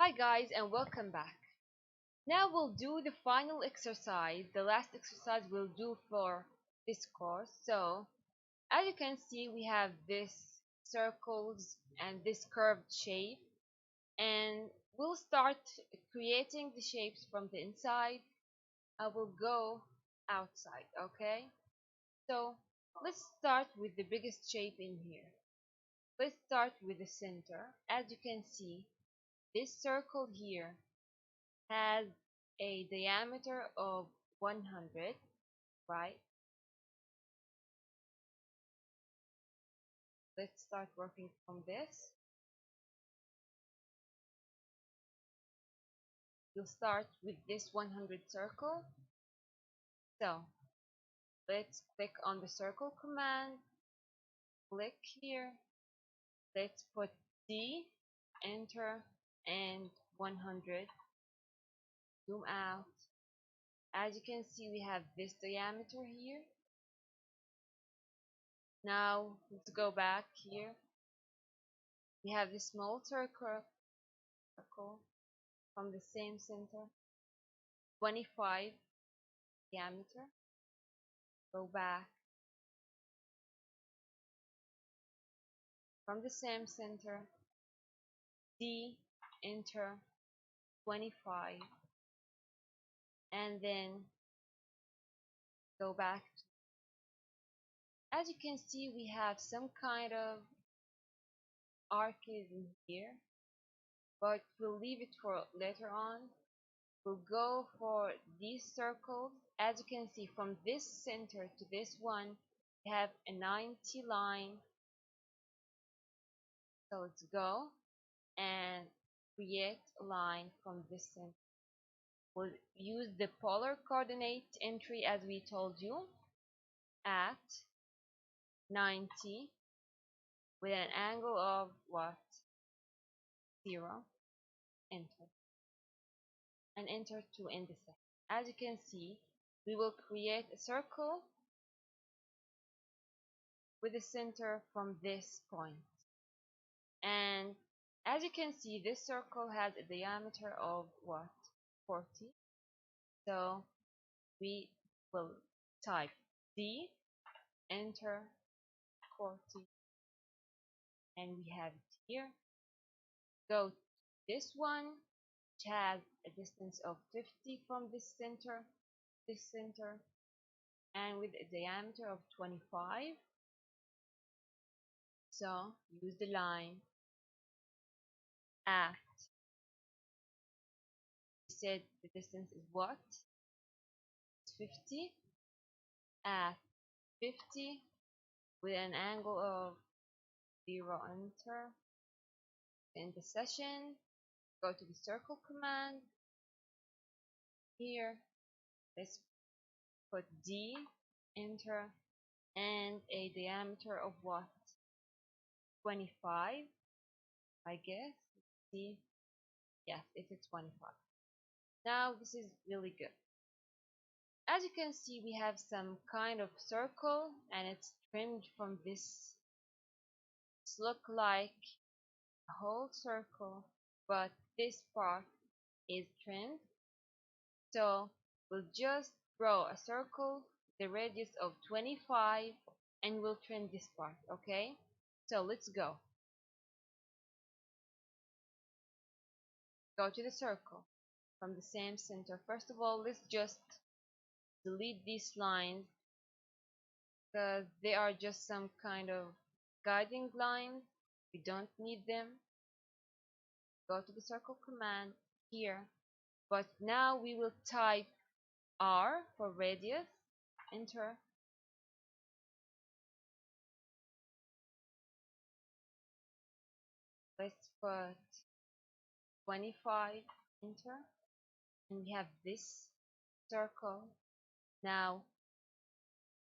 Hi guys and welcome back. Now we'll do the final exercise, the last exercise we'll do for this course. So as you can see we have this circles and this curved shape, and we'll start creating the shapes from the inside. I will go outside, okay? So let's start with the biggest shape in here. Let's start with the center. As you can see, this circle here has a diameter of 100, right? Let's start working from this. You'll start with this 100 circle. So let's click on the circle command, click here, let's put D, enter, and 100. Zoom out. As you can see, we have this diameter here. Now let's go back here. We have this small circle from the same center, 25 diameter. Go back from the same center, D, enter, 25, and then go back. As you can see, we have some kind of arches in here, but we'll leave it for later on. We'll go for these circles. As you can see, from this center to this one, we have a 90 line. So let's go and create a line from this center. We'll use the polar coordinate entry as we told you, at 90 with an angle of what? 0. Enter. And enter to intersect. As you can see, we will create a circle with a center from this point. And as you can see, this circle has a diameter of what? 40. So we will type D, enter, 40, and we have it here. Go to this one, which has a distance of 50 from this center, and with a diameter of 25. So use the line at, we said the distance is what? It's 50, at 50 with an angle of 0, enter. In the session, go to the circle command. Here, let's put D, enter, and a diameter of what? 25, I guess. See, yes, it is 25. Now this is really good. As you can see, we have some kind of circle, and it's trimmed from this. It's look like a whole circle, but this part is trimmed. So we'll just draw a circle, the radius of 25, and we'll trim this part, okay? So let's go. Go to the circle from the same center. First of all, let's just delete these lines because they are just some kind of guiding lines. We don't need them. Go to the circle command here. But now we will type R for radius. Enter. Let's put 25. Enter. And we have this circle. Now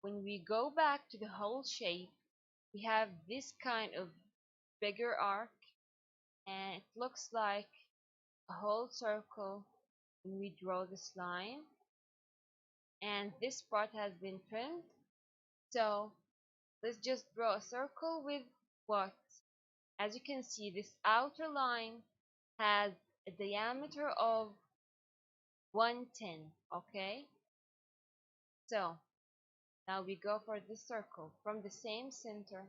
when we go back to the whole shape, we have this kind of bigger arc, and it looks like a whole circle when we draw this line, and this part has been trimmed. So let's just draw a circle with what? As you can see, this outer line has a diameter of 110. Okay, so now we go for this circle. From the same center,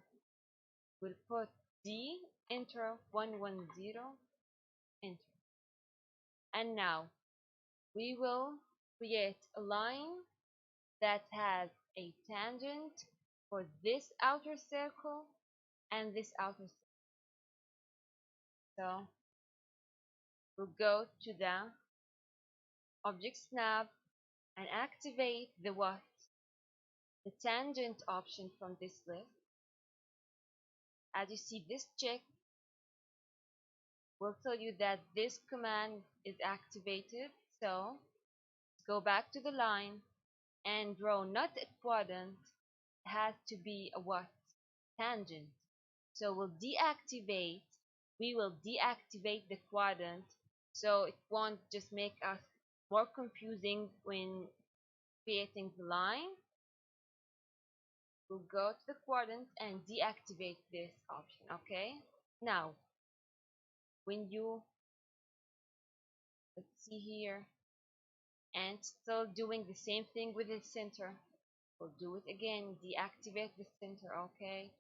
we'll put D, enter 110, enter. And now we will create a line that has a tangent for this outer circle and this outer circle. So we'll go to the object snap and activate the what? The tangent option from this list. As you see, this check will tell you that this command is activated. So go back to the line and draw not a quadrant, it has to be a what? Tangent. So we will deactivate the quadrant so it won't just make us more confusing when creating the line. We'll go to the quadrant and deactivate this option. Okay, now when you, let's see here, and still doing the same thing with the center, we'll do it again, deactivate the center. Okay,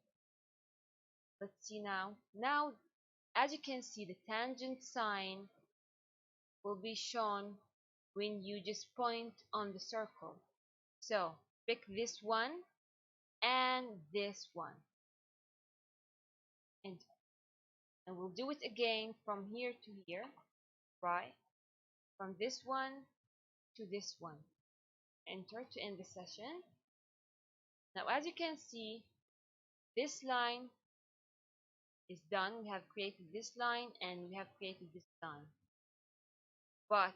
let's see now as you can see, the tangent sign will be shown when you just point on the circle. So pick this one and this one, and we'll do it again from here to here, right? From this one to this one. Enter to end the session. Now as you can see, this line is done. We have created this line and we have created this line. But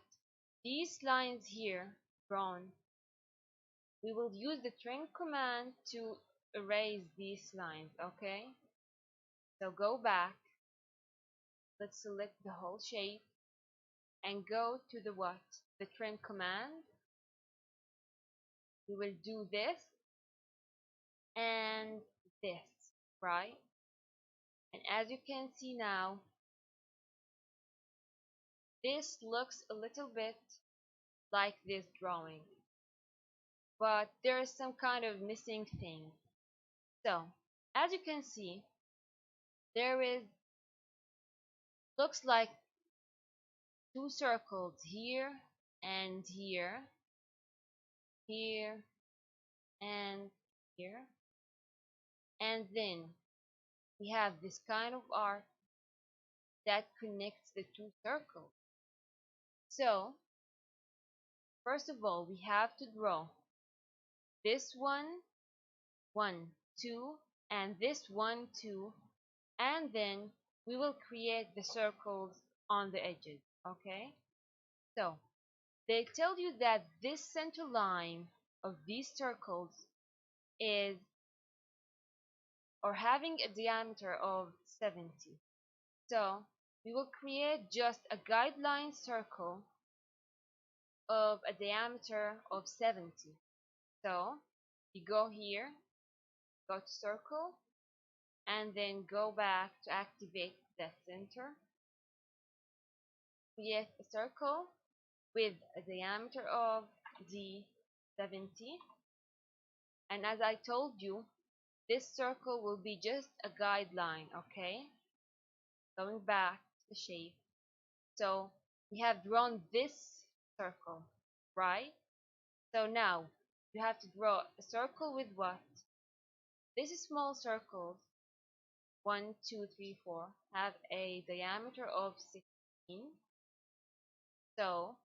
these lines here drawn, we will use the trim command to erase these lines. Okay, so go back, let's select the whole shape and go to the what? The trim command. We will do this and this, right? And as you can see now, this looks a little bit like this drawing, but there is some kind of missing thing. So as you can see, there is, looks like two circles here and here, here and here, and then we have this kind of arc that connects the two circles. So first of all, we have to draw this one, 1, 2, and this 1, 2, and then we will create the circles on the edges. Okay, so they tell you that this center line of these circles is, or having a diameter of 70. So we will create just a guideline circle of a diameter of 70. So you go here, go to circle, and then go back to activate the center. Create a circle with a diameter of D70. And as I told you, this circle will be just a guideline. Okay, going back to the shape. So we have drawn this circle, right? So now you have to draw a circle with what? These small circles, 1, 2, 3, 4, have a diameter of 16. So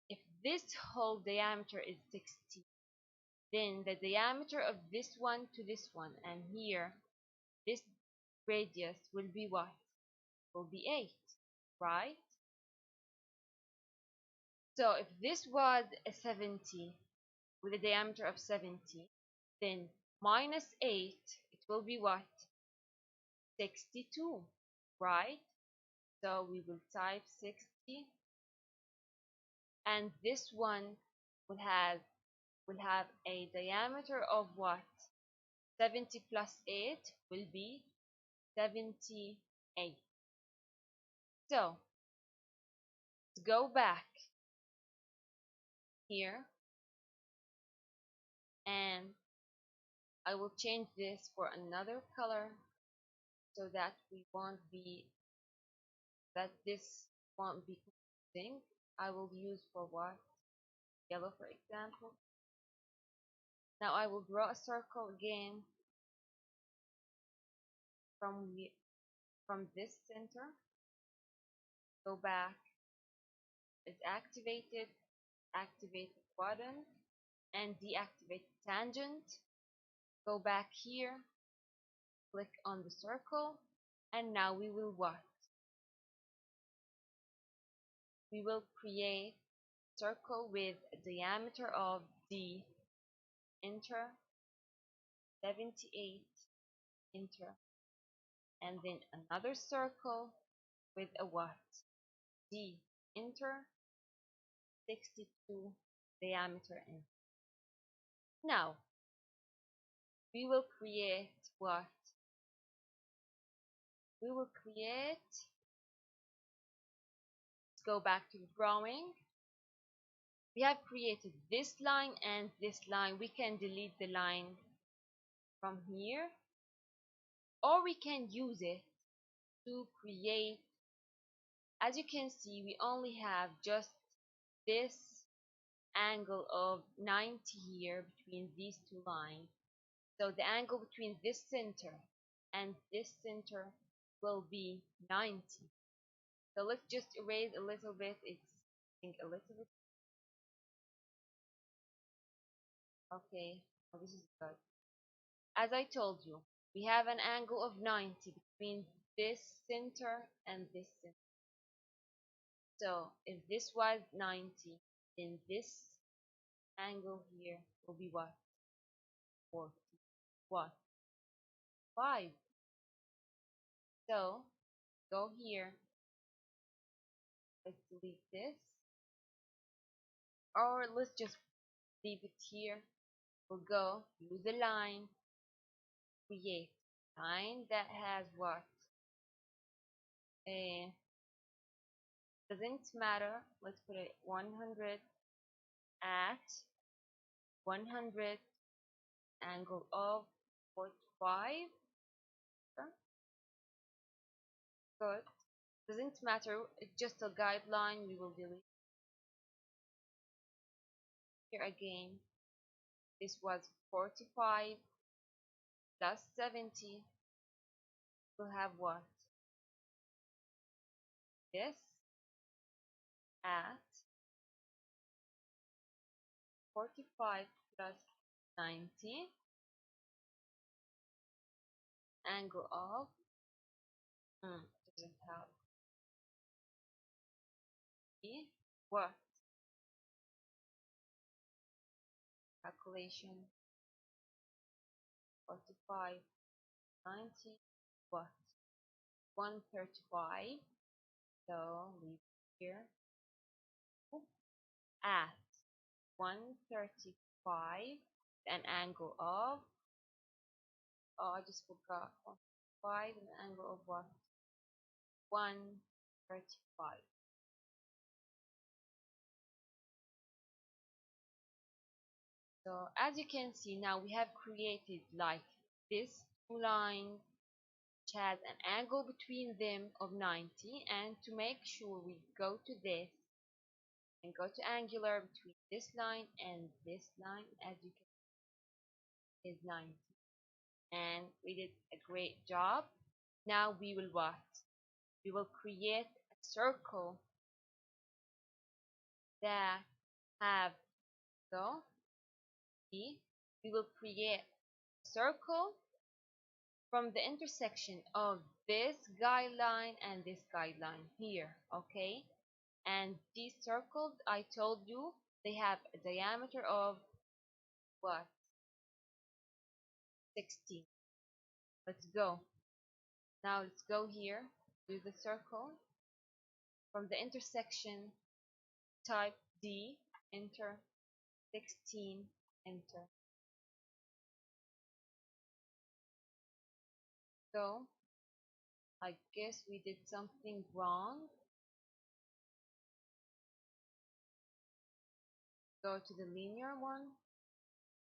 if this whole diameter is 16, then the diameter of this one to this one and here, this radius will be what? Will be 8, right? So if this was a 70 with a diameter of 70, then minus 8, it will be what? 62, right? So we will type 60, and this one will have a diameter of what? 70 plus 8 will be 78. So let's go back here, and I will change this for another color so that we won't be that this won't be confusing. I will use for what? Yellow, for example. Now I will draw a circle again from from this center. Go back. It's activated. Activate the button and deactivate the tangent. Go back here. Click on the circle, and now we will what? We will create a circle with a diameter of D. Enter. 78. Enter. And then another circle with a what? D. Enter. 62 diameter. Enter. Now we will create what? We will create, let's go back to the drawing. We have created this line and this line. We can delete the line from here, or we can use it to create. As you can see, we only have just this angle of 90 here between these two lines. So the angle between this center and this center will be 90. So let's just erase a little bit. It's I think a little bit. Okay, oh, this is good. As I told you, we have an angle of 90 between this center and this center. So if this was 90, then this angle here will be what? 40. What? 5. So go here. Let's delete this. Or let's just leave it here. We'll go use a line. Create a line that has what? A doesn't matter. Let's put it 100 at 100 angle of 45. Good. Doesn't matter. It's just a guideline. We will delete here again. This was 45 plus 70. We'll have what? This at 45 plus 90 angle of doesn't have the what? Calculation 45 90 what? 135. So leave here at 135 an angle of, oh, I just forgot, 135 an angle of what? 135. So as you can see, now we have created like this two lines which has an angle between them of 90, and to make sure we go to this and go to angular between this line and this line, as you can see is 90, and we did a great job. Now we will what? We will create a circle that have, so see, we will create a circle from the intersection of this guideline and this guideline here, okay? And these circles, I told you, they have a diameter of what? 16. Let's go. Now let's go here, do the circle. From the intersection, type D, enter, 16, enter. So I guess we did something wrong. go to the linear one.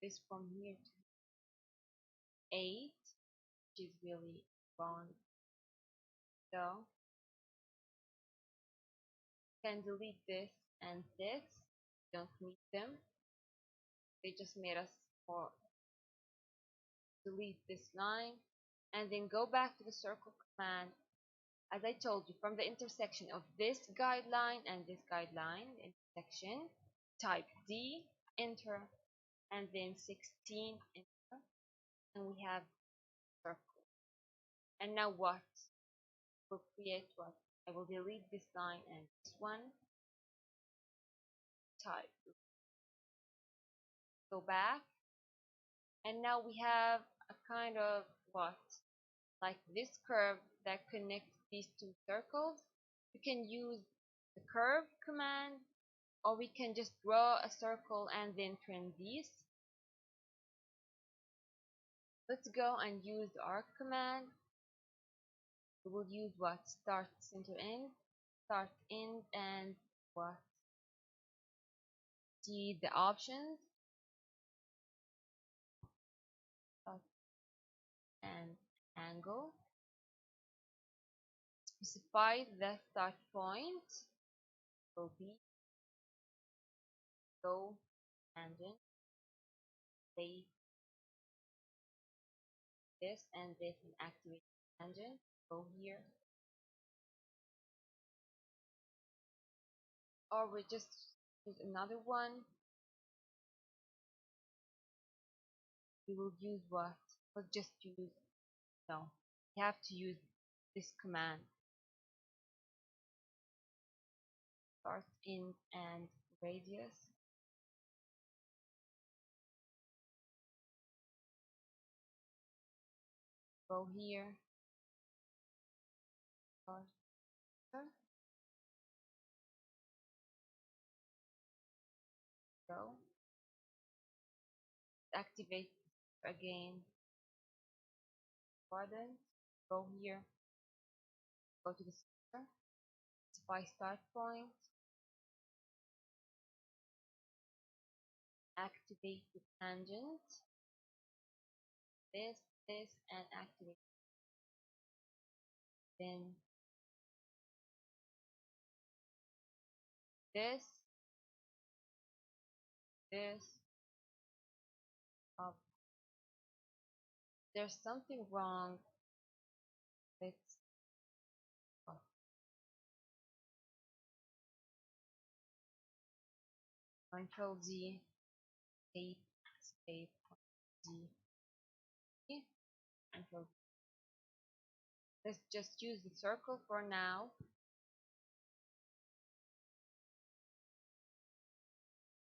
This from here to 8, which is really wrong. So can delete this and this. Don't need them. They just made us more. Delete this line and then go back to the circle command. As I told you, from the intersection of this guideline and this guideline, the intersection, type D, enter, and then 16, enter, and we have circle. And now what? We'll create what? I will delete this line and this one, type, go back, and now we have a kind of what? Like this curve that connects these two circles. We can use the curve command, or we can just draw a circle and then trim these. Let's go and use the arc command. We will use what? Start, center, end. Start, end, and what? See the options. Start and angle. Specify the start point. Will be go tangent. Save this and this and activate tangent. Go here. Or we just use another one. We will use what? We'll just use, no, we have to use this command. Start, end, and radius. Go here. Start, go. Activate again. Button. Go here. Go to the center. By start point. Activate the tangent. This, and activate. Then this, up. There's something wrong with oh, Control Z, escape, escape, Z, Control. Let's just use the circle for now.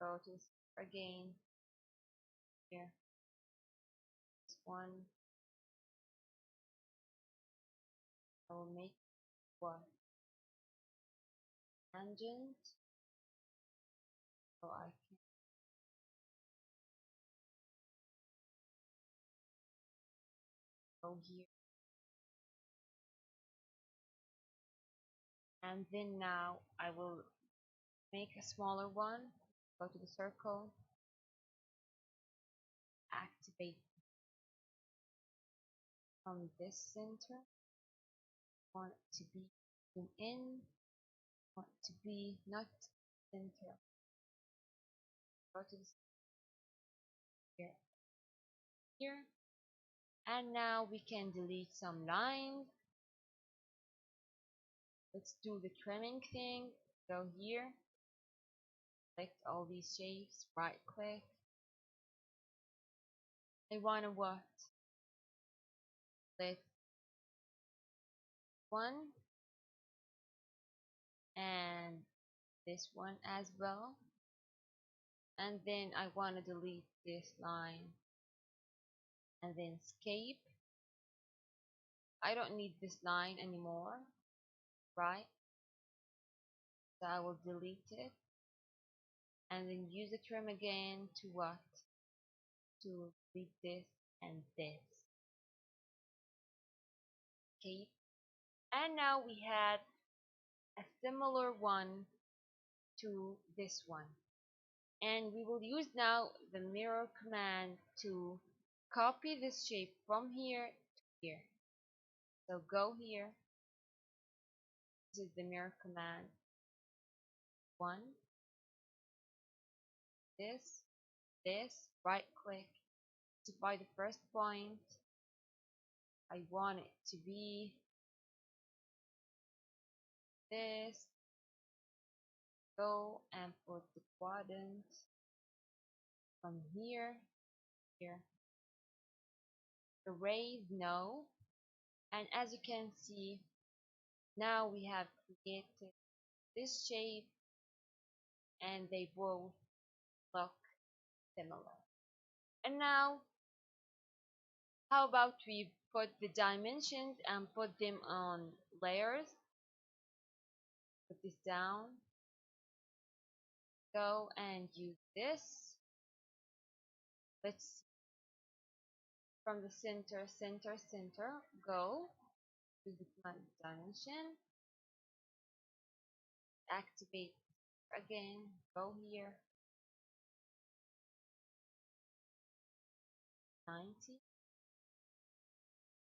Go to again here. This one. I will make what? Tangent. So I can go here. And then now I will make a smaller one. Go to the circle. Activate from this center. Want it to be zoom in. Want it to be not center. Go to the here. Here. And now we can delete some lines. Let's do the trimming thing. Go here. Select all these shapes. Right click. I want to what? Select one and this one as well. And then I want to delete this line and then escape. I don't need this line anymore, right? So I will delete it and then use the trim again to what? To delete this and this. Escape. And now we had a similar one to this one. And we will use now the mirror command to copy this shape from here to here. So go here. This is the mirror command. One, this, right click, specify the first point. I want it to be this. Go and put the quadrant from here, here. Erase, no. And as you can see, now we have created this shape and they both look similar. And now, how about we put the dimensions and put them on layers? Put this down. Go and use this. Let's see. From the center, go to the dimension. Activate again. Go here. 90.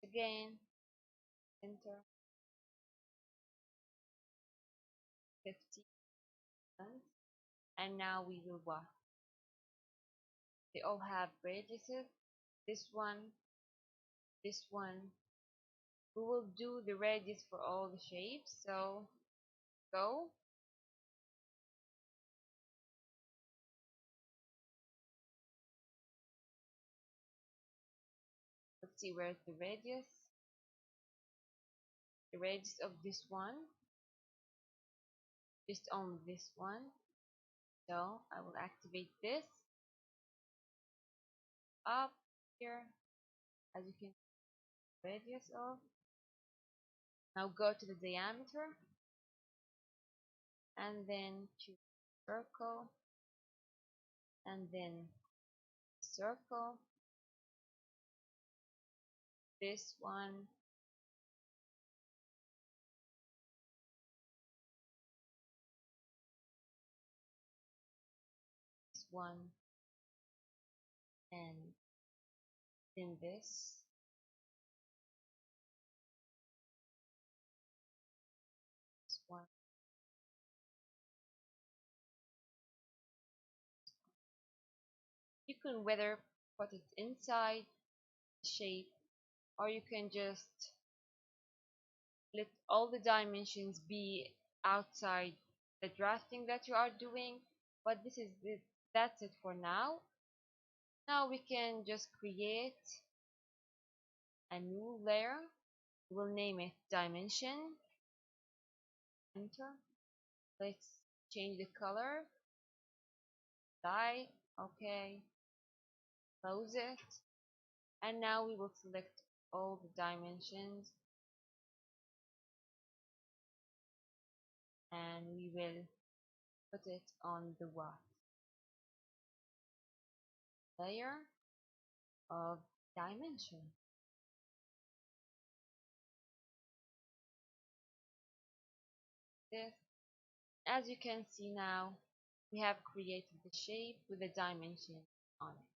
Again. Center. 50. And now we will what? They all have radiuses. This one. This one. We will do the radius for all the shapes. So go. Let's see where's the radius. The radius of this one. Just on this one. So I will activate this up here as you can see radius of. Now go to the diameter and then choose circle and then circle. This one, this one, and then this one. You can whether put it inside the shape or you can just let all the dimensions be outside the drafting that you are doing. But that's it for now. Now we can just create a new layer. We'll name it dimension. Enter. Let's change the color. Dye. Okay. Close it. And now we will select all the dimensions and we will put it on the what? Layer of dimension. This. As you can see now, we have created the shape with the dimension on it.